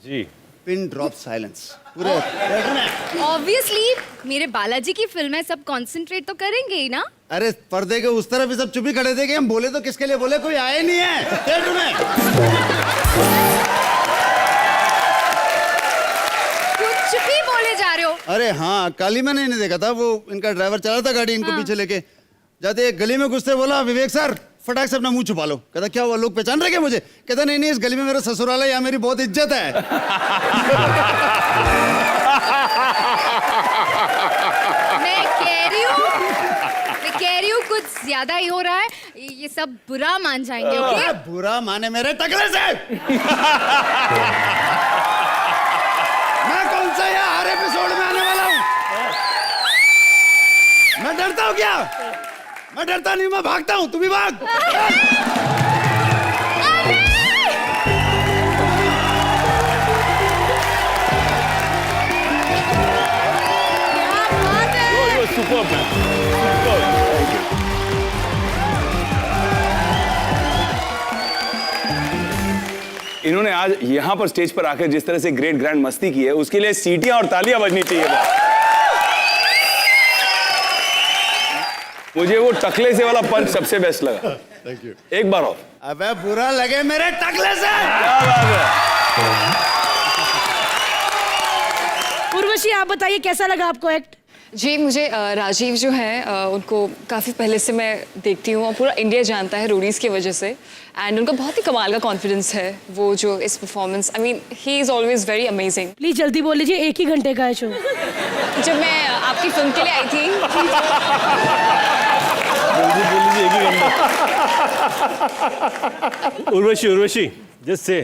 जी। पिन ड्रॉप साइलेंस पूरे थिएटर में। ऑब्वियसली मेरे बालाजी की फिल्म है, सब कंसंट्रेट तो करेंगे ही ना। अरे पर्दे के उस तरफ ही सब चुप ही खड़े थे कि हम बोले तो किसके लिए बोले, कोई आए नहीं है थिएटर में। कुछ भी बोले जा रहे हो। अरे हाँ, कल ही मैंने इन्हें देखा था, वो इनका ड्राइवर चला था गाड़ी इनको पीछे लेके जाते, एक गली में घुसते बोला, विवेक सर फटाक से अपना मुंह छुपा लो। कहता क्या हुआ, लोग पहचान रहे क्या मुझे? कहता नहीं नहीं, इस गली में मेरा ससुराल है, यहाँ मेरी बहुत इज्जत है। मैं कह रही हूँ कुछ ज्यादा ही हो रहा है, ये सब बुरा मान जाएंगे। ओके? बुरा माने मेरे टकले से। मैं कौन सा यहाँ हर एपिसोड में आने वाला हूँ? मैं डरता हूँ क्या? मैं डरता नहीं, मैं भागता हूँ, तू भी भाग। Super man, super. इन्होंने आज यहाँ पर स्टेज पर आकर जिस तरह से ग्रेट ग्रैंड मस्ती की है, उसके लिए सीटियां और तालियां बजनी चाहिए। मुझे वो टकले से वाला पंच सबसे बेस्ट लगा। Thank you. एक बार और। अबे बुरा लगे मेरे टकले से। क्या बात है। उर्वशी आप बताइए कैसा लगा आपको एक्ट? जी मुझे राजीव जो है उनको काफ़ी पहले से मैं देखती हूँ और पूरा इंडिया जानता है रोडीज़ की वजह से, एंड उनका बहुत ही कमाल का कॉन्फिडेंस है। वो जो इस performance, I mean he is always very amazing. Please जल्दी बोल लीजिए, 1 ही घंटे का है शो। जब मैं आपकी फिल्म के लिए आई थी उर्वशी जस्ट से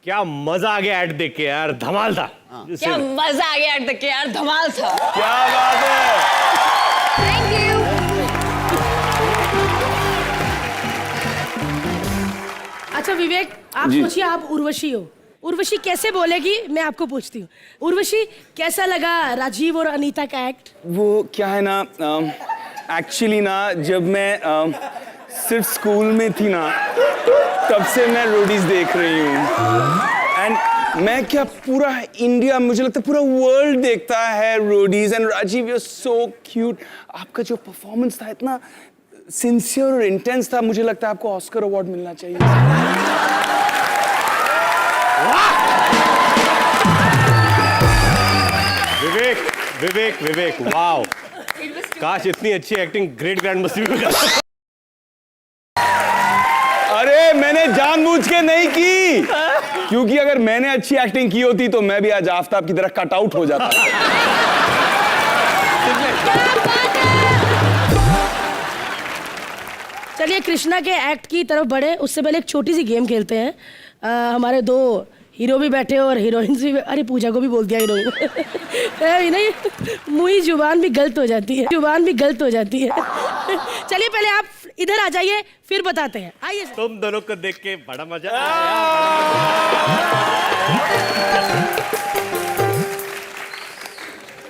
क्या मजा आ गया ऐड देख के यार, धमाल था। क्या मजा आ गया देख के यार, धमाल था। क्या बात है। Thank you. अच्छा विवेक, आप जी। सोचिए आप उर्वशी हो, उर्वशी कैसे बोलेगी, मैं आपको पूछती हूँ। उर्वशी कैसा लगा राजीव और अनीता का एक्ट? वो क्या है ना, एक्चुअली ना जब मैं सिर्फ स्कूल में थी ना, तब से मैं रोडीज देख रही हूँ। एंड मैं क्या पूरा इंडिया, मुझे लगता है पूरा वर्ल्ड देखता है Roadies. And Rajiv you so cute. आपका जो परफॉर्मेंस था इतना सिंसियर और इंटेंस था, मुझे लगता है आपको ऑस्कर अवार्ड मिलना चाहिए। विवेक वाओ, काश इतनी अच्छी एक्टिंग ग्रेट ग्रैंड मस्ती में करता। अरे मैंने जानबूझ के नहीं की, क्योंकि अगर मैंने अच्छी एक्टिंग की होती तो मैं भी आज आफ्ताब की तरह कट आउट हो जाता। चलिए कृष्णा के एक्ट की तरफ बढ़े, उससे पहले एक छोटी सी गेम खेलते हैं। हमारे 2 हीरो भी बैठे और हीरोइंस भी। अरे पूजा को भी बोल दिया हीरोइन। नहीं, मुई जुबान भी गलत हो जाती है, जुबान भी गलत हो जाती है। चलिए पहले आप इधर आ जाइए, फिर बताते हैं। आइए। तुम दोनों को देख के बड़ा मजा आया।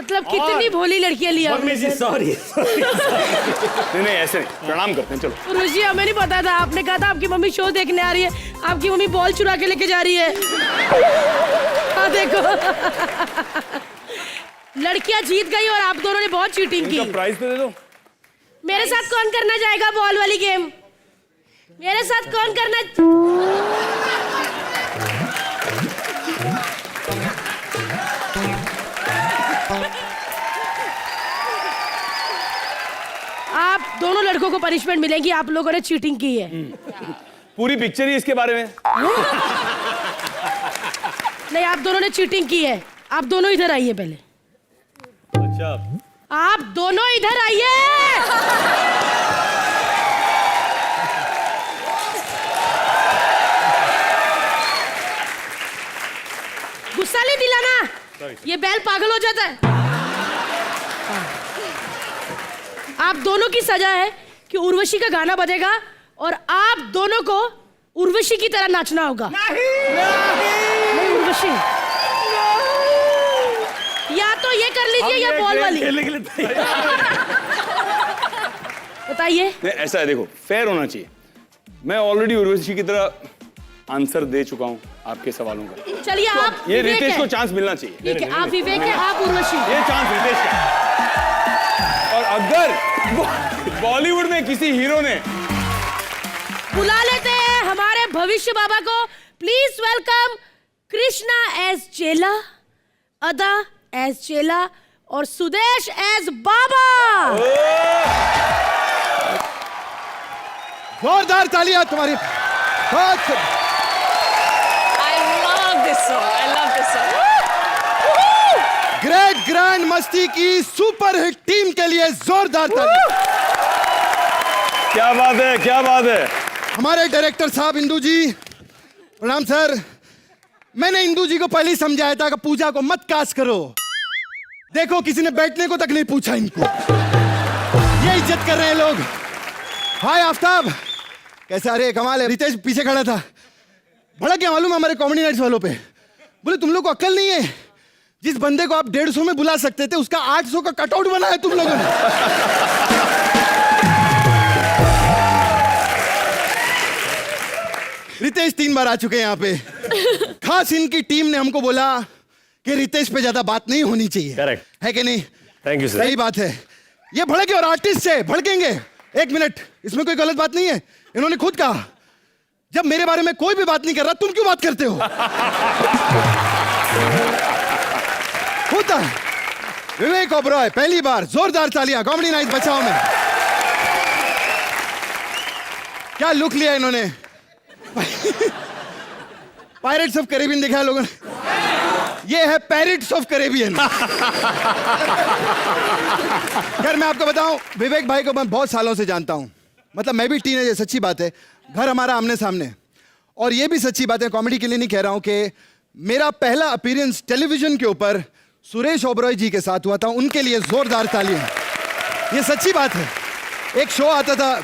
मतलब कितनी भोली लड़कियां लिया मम्मी जी सॉरी। नहीं ऐसे नहीं, प्रणाम करते हैं, चलो। उर्वशी हमें नहीं पता था, आपने कहा था आपकी मम्मी शो देखने आ रही है, आपकी मम्मी बॉल चुरा के लेके जा रही है। हाँ देखो, लड़कियां जीत गई और आप दोनों ने बहुत चीटिंग की। प्राइस तो दे दो। मेरे साथ कौन करना चाहेगा बॉल वाली गेम? मेरे साथ कौन करना? आप दोनों लड़कों को पनिशमेंट मिलेगी, आप लोगों ने चीटिंग की है। पूरी पिक्चर ही इसके बारे में। नहीं, आप दोनों ने चीटिंग की है। आप दोनों इधर आइए पहले। अच्छा आप दोनों इधर आइए। गुस्सा नहीं दिलाना, ये बैल पागल हो जाता है। आप दोनों की सजा है कि उर्वशी का गाना बजेगा और आप दोनों को उर्वशी की तरह नाचना होगा। नहीं उर्वशी, या तो ये कर लीजिए या बॉल वाली। बताइए। ऐसा है, देखो फेयर होना चाहिए। मैं ऑलरेडी उर्वशी की तरह आंसर दे चुका हूं आपके सवालों का। चलिए आप ये विवेक रितेश है। को चांस मिलना चाहिए। ठीक है, आप विवेक है, आप उर्वशी। ये चांस रितेश का। और अगर बॉलीवुड में किसी हीरो ने बुला लेते हैं हमारे भविष्य बाबा को। प्लीज वेलकम कृष्णा एज चेला, अदा एज चेला और सुदेश एज बाबा। जोरदार तालियां तुम्हारी। ग्रेट ग्रैंड मस्ती की सुपर हिट टीम के लिए जोरदार तालियां। क्या बात है, क्या बात है। हमारे डायरेक्टर साहब इंदू जी, प्रणाम सर। मैंने इंदू जी को पहले ही समझाया था कि पूजा को मत कास्ट करो। देखो किसी ने बैठने को तक नहीं पूछा इनको। ये इज्जत कर रहे हैं लोग। हाय आफ्ताब, कैसे? अरे कमाल है। रितेश पीछे खड़ा था, भड़क गया मालूम हमारे कॉमेडी नाइट्स वालों पे। बोले तुम लोग को अक्ल नहीं है, जिस बंदे को आप 150 में बुला सकते थे उसका 800 का कटआउट बना है तुम लोगों ने। रितेश 3 बार आ चुके हैं यहाँ पे। खास इनकी टीम ने हमको बोला कि रितेश पे ज्यादा बात नहीं होनी चाहिए। करेक्ट है कि नहीं? Thank you sir. सही बात है। ये भड़के और आर्टिस्ट है, भड़केंगे। एक मिनट, इसमें कोई गलत बात नहीं है। इन्होंने खुद कहा जब मेरे बारे में कोई भी बात नहीं कर रहा तुम क्यों बात करते हो? होता है। विवेक ओबरॉय पहली बार, जोरदार तालियां कॉमेडी नाइट बचाओ में। क्या लुक लिया इन्होंने। पायरेट्स ऑफ कैरेबियन देखा है लोगों ने? ये है पैरेट्स ऑफ कैरेबियन। खैर मैं आपको बताऊं, विवेक भाई को मैं बहुत सालों से जानता हूं। मतलब मैं भी टीनेजर, सच्ची बात है। घर हमारा आमने सामने। और ये भी सच्ची बात है, कॉमेडी के लिए नहीं कह रहा हूं, कि मेरा पहला अपीयरेंस टेलीविजन के ऊपर सुरेश ओबरॉय जी के साथ हुआ था। उनके लिए जोरदार तालियां। ये सच्ची बात है। एक शो आता था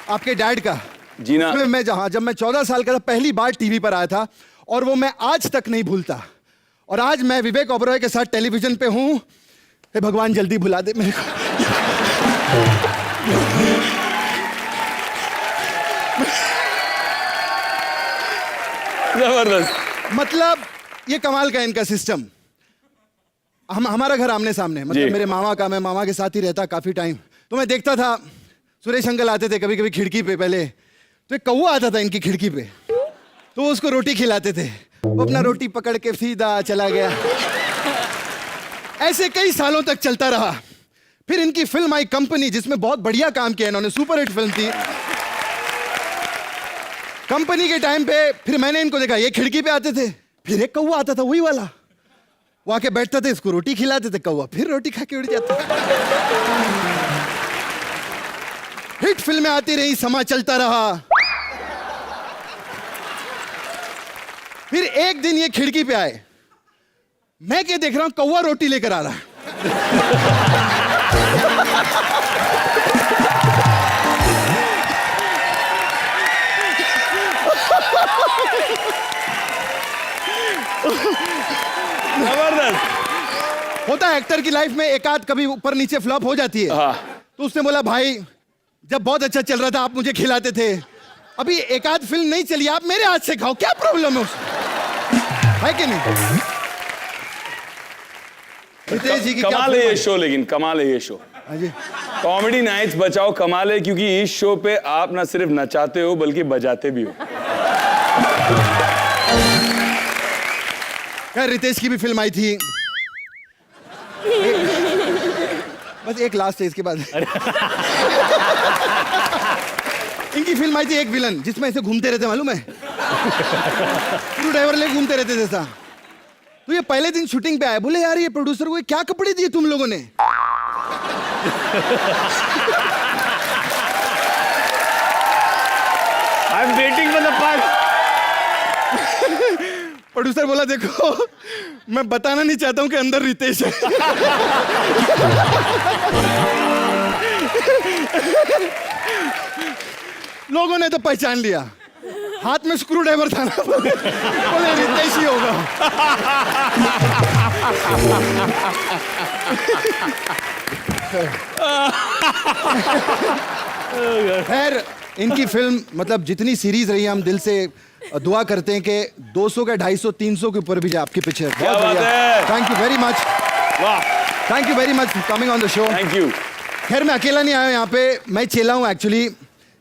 आपके डैड का, जी ना। मैं जब मैं 14 साल का था पहली बार टीवी पर आया था, और वो मैं आज तक नहीं भूलता। और आज मैं विवेक ओबरॉय के साथ टेलीविजन पे हूं। हे भगवान जल्दी भुला दे मेरे को। जबरदस्त। मतलब ये कमाल का इनका सिस्टम। हमारा घर आमने सामने, मतलब मेरे मामा का, मैं मामा के साथ ही रहता काफी टाइम। तो मैं देखता था सुरेश अंकल आते थे कभी कभी खिड़की पे। पहले तो एक कौवा आता था इनकी खिड़की पे, तो वो उसको रोटी खिलाते थे। वो अपना रोटी पकड़ के सीधा चला गया। ऐसे कई सालों तक चलता रहा। फिर इनकी फिल्म आई कंपनी, जिसमें बहुत बढ़िया काम किया इन्होंने, सुपरहिट फिल्म थी। कंपनी के टाइम पे फिर मैंने इनको देखा, ये खिड़की पे आते थे। फिर एक कौवा आता था वही वाला, वो आके बैठता था, इसको रोटी खिलाते थे, कौवा फिर रोटी खा के उड़ जाता। हिट फिल्में आती रही, समा चलता रहा। फिर एक दिन ये खिड़की पे आए, मैं क्या देख रहा हूं, कौवा रोटी लेकर आ रहा है। जबरदस्त। होता है एक्टर की लाइफ में, एक आध कभी ऊपर नीचे फ्लॉप हो जाती है। तो उसने बोला भाई जब बहुत अच्छा चल रहा था आप मुझे खिलाते थे, अभी एक आध फिल्म नहीं चली, आप मेरे हाथ से खाओ, क्या प्रॉब्लम है उसमें? है कि नहीं? रितेश जी की क्या कमाल है फिल्म ये शो, लेकिन कमाल है ये शो। हाँ जी। कॉमेडी नाइट्स बचाओ कमाल है, क्योंकि इस शो पे आप ना सिर्फ नचाते हो बल्कि बजाते भी हो। खैर रितेश की भी फिल्म आई थी। बस एक लास्ट है, इसके बाद इनकी फिल्म आई थी एक विलन, जिसमें ऐसे घूमते रहते, मालूम है? स्क्रू ड्राइवर लेके घूमते रहते थे ऐसा। तो ये पहले दिन शूटिंग पे आए, बोले यार ये प्रोड्यूसर को क्या कपड़े दिए तुम लोगों ने? I am waiting for the part. Producer बोला देखो मैं बताना नहीं चाहता हूं कि अंदर रितेश है। लोगों ने तो पहचान लिया, हाथ में स्क्रू ड्राइवर था ना, बोले रितेश ही होगा। खैर इनकी फिल्म, मतलब जितनी सीरीज रही, हम दिल से दुआ करते हैं कि 200 का 250 300 के ऊपर भी जाए आपके पीछे। क्या बात है। Thank you very much. वाह, thank you very much for coming on the show. Thank you. खैर मैं अकेला नहीं आया हूं यहाँ पे, मैं चेला हूँ एक्चुअली।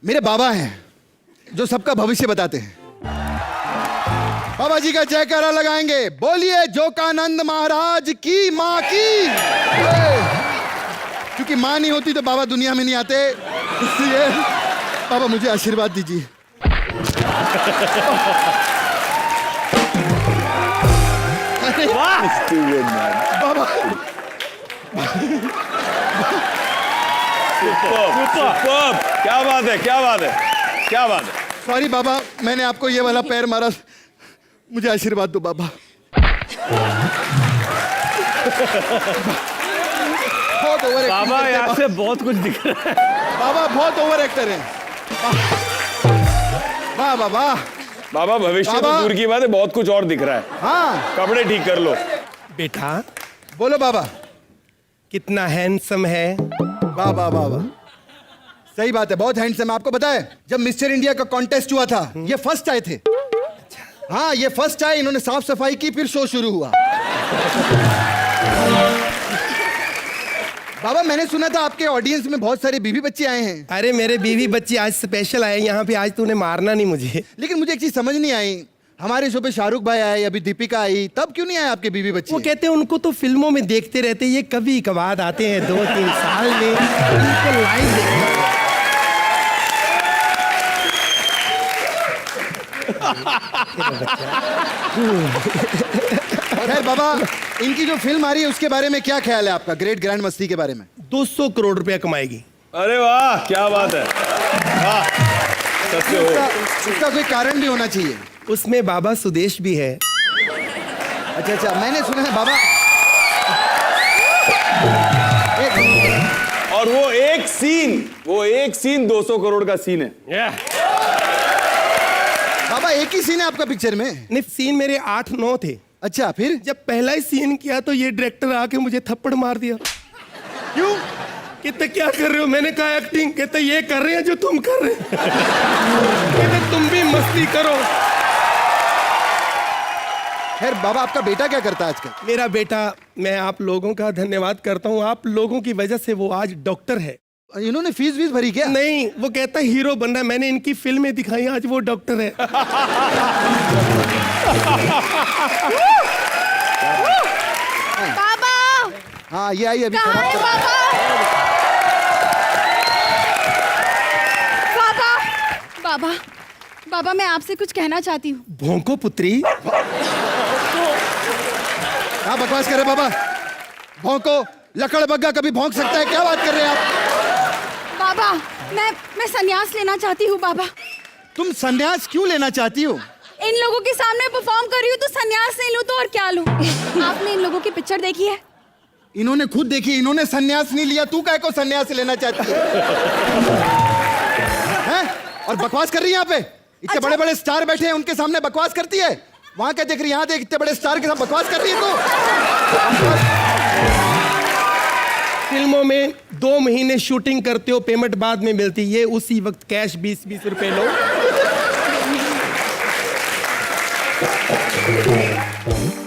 मेरे बाबा हैं जो सबका भविष्य बताते हैं। बाबा जी का जयकारा लगाएंगे। बोलिए जोकानंद महाराज की माँ की। क्योंकि माँ नहीं होती तो बाबा दुनिया में नहीं आते, इसलिए बाबा मुझे आशीर्वाद दीजिए। बाबा सुपर्ब, क्या बात है, क्या बात है, क्या बात है। सॉरी बाबा, मैंने आपको ये वाला पैर मारा, मुझे आशीर्वाद दो बाबा। बहुत ओवर बाबा यहाँ से बहुत कुछ दिख रहा है। बाबा बहुत ओवर एक्टर हैं। वाह वाह वाह। बाबा भविष्य तो बाबा। दूर की बात है, बहुत कुछ और दिख रहा है। हाँ कपड़े ठीक कर लो। बेटा बोलो बाबा। कितना हैंडसम है। वाह वाह वाह वाह, सही बात है, बहुत हैंडसम। आपको पता है जब मिस्टर इंडिया का कॉन्टेस्ट हुआ था, ये फर्स्ट आए थे। हाँ ये फर्स्ट आए, इन्होंने साफ सफाई की, फिर शो शुरू हुआ। बाबा मैंने सुना था आपके ऑडियंस में बहुत सारे बीवी बच्चे आए हैं। अरे मेरे बीवी बच्ची आज स्पेशल आए यहाँ पे, आज तूने मारना नहीं मुझे। लेकिन मुझे एक चीज समझ नहीं आई, हमारे शो पे शाहरुख भाई आए, अभी दीपिका आई, तब क्यों नहीं आए आपके बीवी बच्चे? वो कहते हैं उनको तो फिल्मों में देखते रहते, ये कभी कभार आते हैं 2-3 साल में, उनको लाइव देखना। खैर बाबा, इनकी जो फिल्म आ रही है उसके बारे में क्या ख्याल है आपका, ग्रेट ग्रैंड मस्ती के बारे में? 200 करोड़ रुपया कमाएगी। अरे वाह, क्या बात है, वाह, सच में हो। उसका कोई कारण भी होना चाहिए। उसमें बाबा सुदेश भी है। अच्छा अच्छा, मैंने सुना है बाबा। और वो एक सीन 200 करोड़ का सीन है। बाबा एक ही सीन है आपका पिक्चर में? नहीं, सीन मेरे 8-9 थे। अच्छा, फिर जब पहला ही सीन किया तो ये डायरेक्टर आके मुझे थप्पड़ मार दिया। क्यों? कहते क्या कर रहे हो? मैंने कहा एक्टिंग। कहते ये कर रहे हैं जो तुम कर रहे हो। कहते तुम भी मस्ती करो। खैर बाबा, आपका बेटा क्या करता है आजकल? मेरा बेटा, मैं आप लोगों का धन्यवाद करता हूँ, आप लोगों की वजह से वो आज डॉक्टर है। इन्होंने फीस वीस भरी क्या? नहीं, वो कहता है हीरो बनना है, मैंने इनकी फिल्में दिखाई, आज वो डॉक्टर है। बाबा हाँ ये आई अभी। कहाँ है बाबा? बाबा बाबा बाबा, मैं आपसे कुछ कहना चाहती हूँ। भोंको पुत्री। हाँ बकवास कर रहे बाबा, भौंको, लकड़ बग्गा कभी भौंक सकता है, क्या बात कर रहे हैं आप? बाबा मैं संन्यास लेना चाहती हूँ। बाबा तुम संन्यास क्यों लेना चाहती हो? इन लोगों के सामने परफॉर्म कर रही हूँ तो संन्यास नहीं लूँ तो और क्या लूँ? आपने इन लोगों की पिक्चर देखी है? इन्होंने खुद देखी, इन्होंने संन्यास नहीं लिया, तू काहे को संन्यास लेना चाहती है? हैं? और बकवास कर रही है यहाँ पे, इतने बड़े बड़े स्टार बैठे हैं, उनके सामने बकवास करती है। वहां क्या देख रही है, यहाँ देख, इतने बड़े स्टार के साथ बकवास कर रही है तू। फिल्मों में 2 महीने शूटिंग करते हो, पेमेंट बाद में मिलती, ये उसी वक्त कैश 20-20 रुपए लो।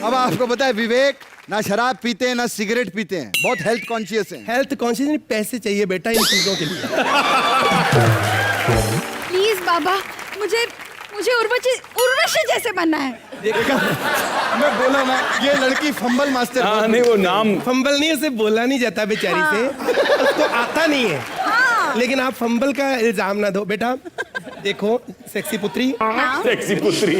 अब आपको पता है विवेक ना शराब पीते हैं ना सिगरेट पीते हैं, बहुत हेल्थ कॉन्शियस हैं। हेल्थ कॉन्शियस नहीं, पैसे चाहिए बेटा इन चीजों के लिए। प्लीज बाबा, मुझे उर्वशी जैसे बनना है। देखा, मैं बोला ना, ये लड़की फंबल मास्टर। हाँ नहीं, वो नाम फंबल नहीं, उसे बोला नहीं जाता बेचारी से, उसको आता नहीं है। लेकिन आप फंबल का इल्जाम ना दो बेटा। देखो सेक्सी पुत्री, सेक्सी पुत्री।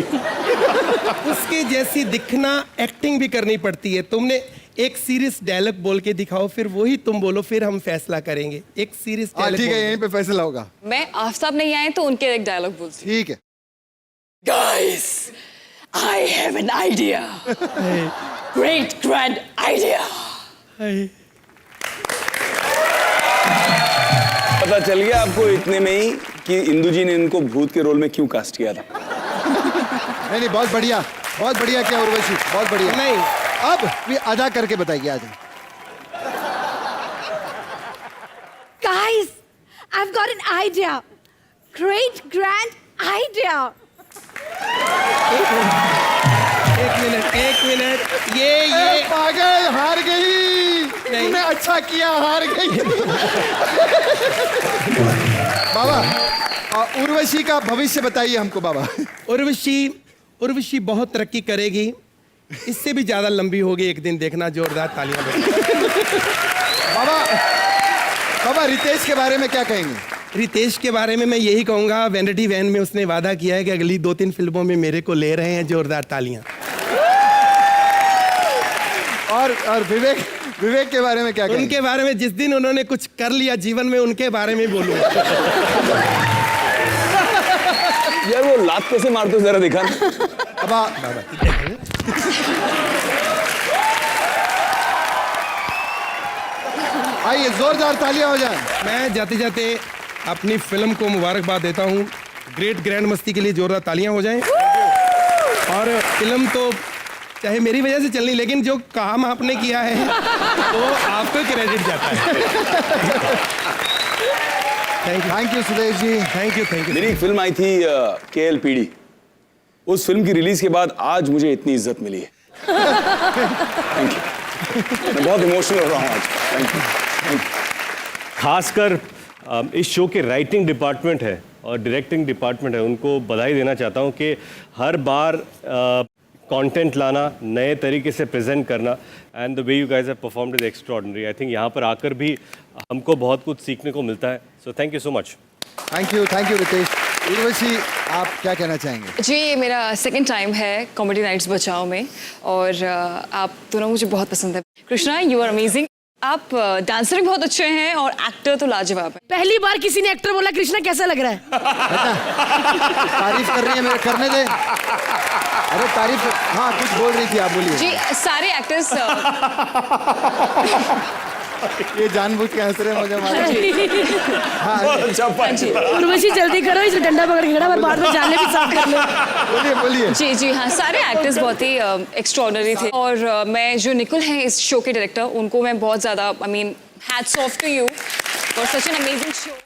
उसके जैसी दिखना, एक्टिंग भी करनी पड़ती है। तुमने एक सीरियस डायलॉग बोल के दिखाओ, फिर वही तुम बोलो, फिर हम फैसला करेंगे। एक सीरियस डायलॉग। ठीक है, यहीं पे फैसला होगा। मैं आफ्ताब नहीं आए तो उनके एक डायलॉग बोलती हूँ। ठीक है। Guys, I have an idea. Great grand idea. पता चल गया आपको इतने में ही कि इंदु जी ने इनको भूत के रोल में क्यों कास्ट किया था। नहीं, बहुत बढ़िया क्या उर्वशी, बहुत बढ़िया। नहीं, अब भी अदा करके बताइए आज। Guys, I've got an idea. Great grand idea. एक मिनट, ये पागल, हार गई। तूने अच्छा किया हार गई। बाबा उर्वशी का भविष्य बताइए हमको बाबा। उर्वशी बहुत तरक्की करेगी, इससे भी ज्यादा लंबी होगी एक दिन, देखना। जोरदार तालियां बजाओ। बाबा रितेश के बारे में क्या कहेंगे? रितेश के बारे में मैं यही कहूंगा, वैनिटी वैन में उसने वादा किया है कि अगली 2-3 फिल्मों में मेरे को ले रहे हैं। जोरदार तालियां। और विवेक के बारे में क्या कहेंगे? उनके बारे में जिस दिन उन्होंने कुछ कर लिया जीवन में, उनके बारे में बोलूंगा। यार वो लात कैसे मारते हो जरा दिखा। आइए जोरदार तालियां हो जाए। मैं जाते जाते अपनी फिल्म को मुबारकबाद देता हूँ। ग्रेट ग्रैंड मस्ती के लिए जोरदार तालियां हो जाएं। और फिल्म तो चाहे मेरी वजह से चलनी, लेकिन जो काम आपने किया है तो आपको क्रेडिट जाता है। Thank you Sudesh ji. Thank you. मेरी एक फिल्म आई थी KLPD। उस फिल्म की रिलीज के बाद आज मुझे इतनी इज्जत मिली है। Thank you. मैं बहुत इमोशनल हो रहा हूँ आज। Thank you. खासकर इस शो के राइटिंग डिपार्टमेंट है और डायरेक्टिंग डिपार्टमेंट है, उनको बधाई देना चाहता हूँ कि हर बार कंटेंट लाना, नए तरीके से प्रेजेंट करना, and the way you guys have performed is extraordinary. I think यहाँ पर आकर भी हमको बहुत कुछ सीखने को मिलता है। So thank you so much. Thank you Ritesh. Urvashi आप क्या कहना चाहेंगे? जी, ये मेरा सेकंड टाइम है कॉमेडी नाइट्स बचाओ में, और आप दोनों मुझे बहुत पसंद है। Krishna, you are amazing. आप डांसर भी बहुत अच्छे हैं और एक्टर तो लाजवाब है। पहली बार किसी ने एक्टर बोला कृष्णा कैसा लग रहा है? तारीफ कर रही है, मेरे करने दे। अरे तारीफ, हाँ कुछ बोल रही थी, आप बोलिए। जी, सारे एक्टर्स ये जानबूझ के हंस रहे हैं मुझे मालूम। उर्वशी जल्दी करो, इसे डंडा पकड़ के खड़ा, और बाद में जाने भी साफ कर ले। बोलिए। जी हाँ, सारे एक्टर्स बहुत ही एक्स्ट्रॉर्डनरी थे। और मैं जो निकुल हैं इस शो के डायरेक्टर, उनको मैं बहुत ज़्यादा, I mean hats off to you for such an amazing show.